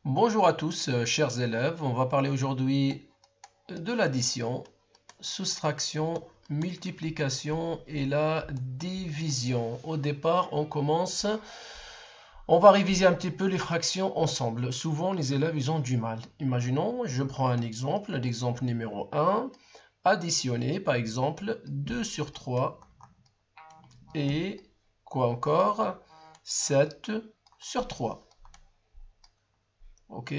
Bonjour à tous, chers élèves. On va parler aujourd'hui de l'addition, soustraction, multiplication et la division. Au départ, on va réviser un petit peu les fractions ensemble. Souvent, les élèves, ils ont du mal. Imaginons, je prends un exemple, l'exemple numéro 1. Additionner, par exemple, 2 sur 3 et quoi encore 7 sur 3. OK?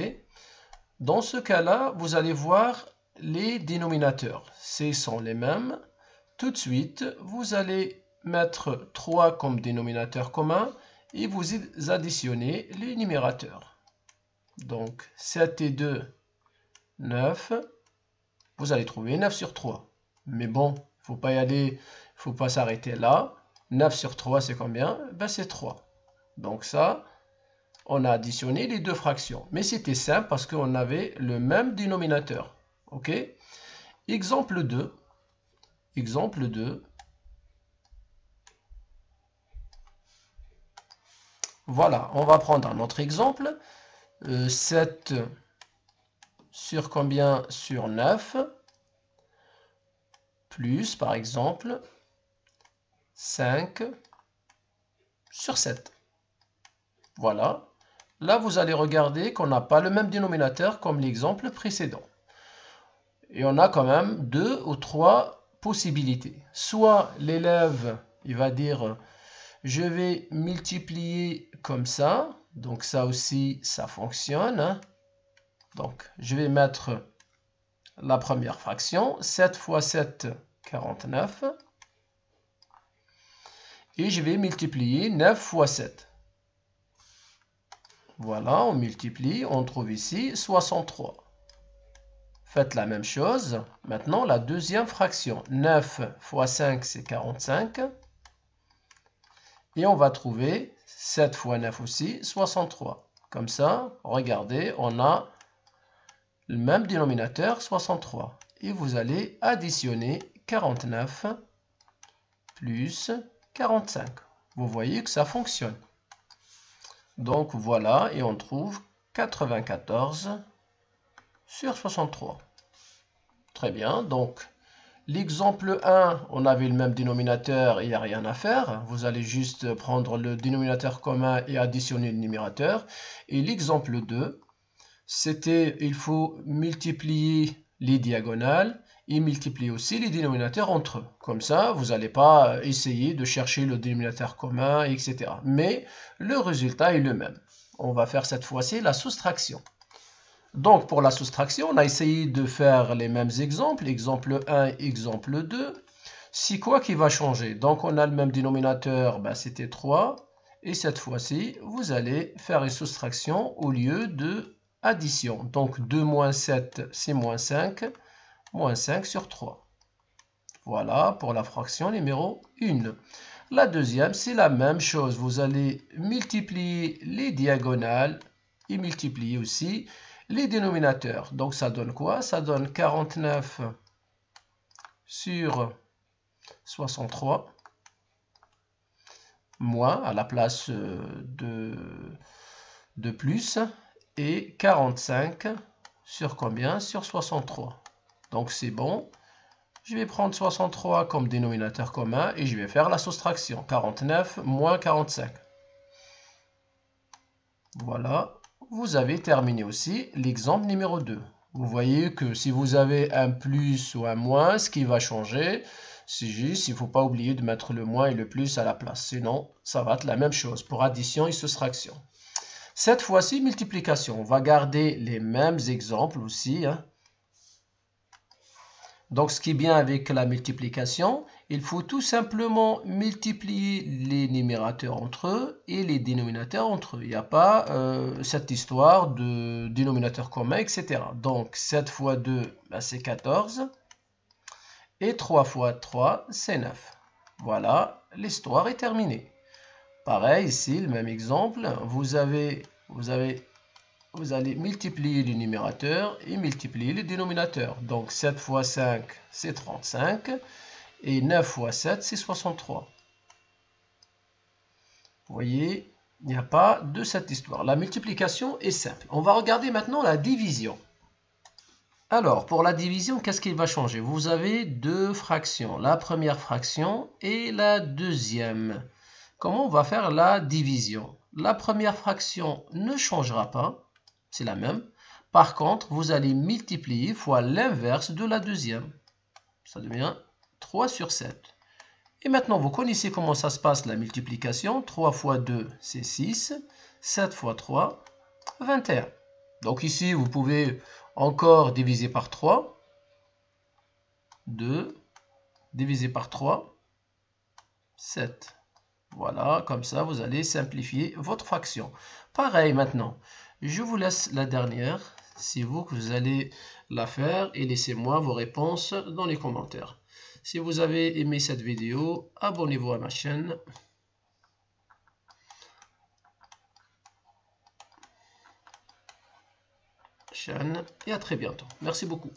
Dans ce cas-là, vous allez voir les dénominateurs. Ce sont les mêmes. Tout de suite, vous allez mettre 3 comme dénominateur commun et vous additionnez les numérateurs. Donc, 7 et 2, 9. Vous allez trouver 9 sur 3. Mais bon, il ne faut pas y aller, faut pas s'arrêter là. 9 sur 3, c'est combien? Ben, c'est 3. Donc ça, on a additionné les deux fractions. Mais c'était simple parce qu'on avait le même dénominateur. OK? Exemple 2. Exemple 2. Voilà, on va prendre un autre exemple. 7 sur combien? Sur 9. Plus, par exemple, 5 sur 7. Voilà. Là, vous allez regarder qu'on n'a pas le même dénominateur comme l'exemple précédent. Et on a quand même 2 ou 3 possibilités. Soit l'élève, il va dire, je vais multiplier comme ça. Donc ça aussi, ça fonctionne. Donc, je vais mettre la première fraction. 7 fois 7, 49. Et je vais multiplier 9 fois 7. Voilà, on multiplie, on trouve ici 63. Faites la même chose. Maintenant, la deuxième fraction. 9 fois 5, c'est 45. Et on va trouver 7 fois 9 aussi, 63. Comme ça, regardez, on a le même dénominateur, 63. Et vous allez additionner 49 plus 45. Vous voyez que ça fonctionne. Donc voilà, et on trouve 94 sur 63. Très bien, donc l'exemple 1, on avait le même dénominateur, il n'y a rien à faire. Vous allez juste prendre le dénominateur commun et additionner le numérateur. Et l'exemple 2, c'était, il faut multiplier les diagonales et multiplier aussi les dénominateurs entre eux. Comme ça, vous n'allez pas essayer de chercher le dénominateur commun, etc. Mais le résultat est le même. On va faire cette fois-ci la soustraction. Donc, pour la soustraction, on a essayé de faire les mêmes exemples. Exemple 1, exemple 2. C'est quoi qui va changer? Donc, on a le même dénominateur, ben, c'était 3. Et cette fois-ci, vous allez faire une soustraction au lieu de addition. Donc, 2 moins 7, c'est moins 5. Moins 5 sur 3. Voilà pour la fraction numéro 1. La deuxième, c'est la même chose. Vous allez multiplier les diagonales et multiplier aussi les dénominateurs. Donc, ça donne quoi? Ça donne 49 sur 63, moins à la place de plus, et 45 sur combien? Sur 63. Donc, c'est bon. Je vais prendre 63 comme dénominateur commun et je vais faire la soustraction. 49 moins 45. Voilà. Vous avez terminé aussi l'exemple numéro 2. Vous voyez que si vous avez un plus ou un moins, ce qui va changer, c'est juste, il ne faut pas oublier de mettre le moins et le plus à la place. Sinon, ça va être la même chose pour addition et soustraction. Cette fois-ci, multiplication. On va garder les mêmes exemples aussi. Donc, ce qui est bien avec la multiplication, il faut tout simplement multiplier les numérateurs entre eux et les dénominateurs entre eux. Il n'y a pas cette histoire de dénominateur commun, etc. Donc, 7 fois 2, ben, c'est 14. Et 3 fois 3, c'est 9. Voilà, l'histoire est terminée. Pareil, ici, le même exemple. Vous allez multiplier les numérateurs et multiplier les dénominateurs. Donc 7 fois 5, c'est 35. Et 9 fois 7, c'est 63. Vous voyez, Il n'y a pas de cette histoire. La multiplication est simple. On va regarder maintenant la division. Alors, pour la division, qu'est-ce qui va changer? Vous avez deux fractions, la première fraction et la deuxième. Comment on va faire la division? La première fraction ne changera pas, c'est la même. Par contre, vous allez multiplier fois l'inverse de la deuxième. Ça devient 3 sur 7. Et maintenant, vous connaissez comment ça se passe la multiplication. 3 fois 2, c'est 6. 7 fois 3, 21. Donc ici, vous pouvez encore diviser par 3. 2 divisé par 3, 7. Voilà, comme ça, vous allez simplifier votre fraction. Pareil maintenant, je vous laisse la dernière. C'est vous que vous allez la faire et laissez-moi vos réponses dans les commentaires. Si vous avez aimé cette vidéo, abonnez-vous à ma chaîne. Et à très bientôt. Merci beaucoup.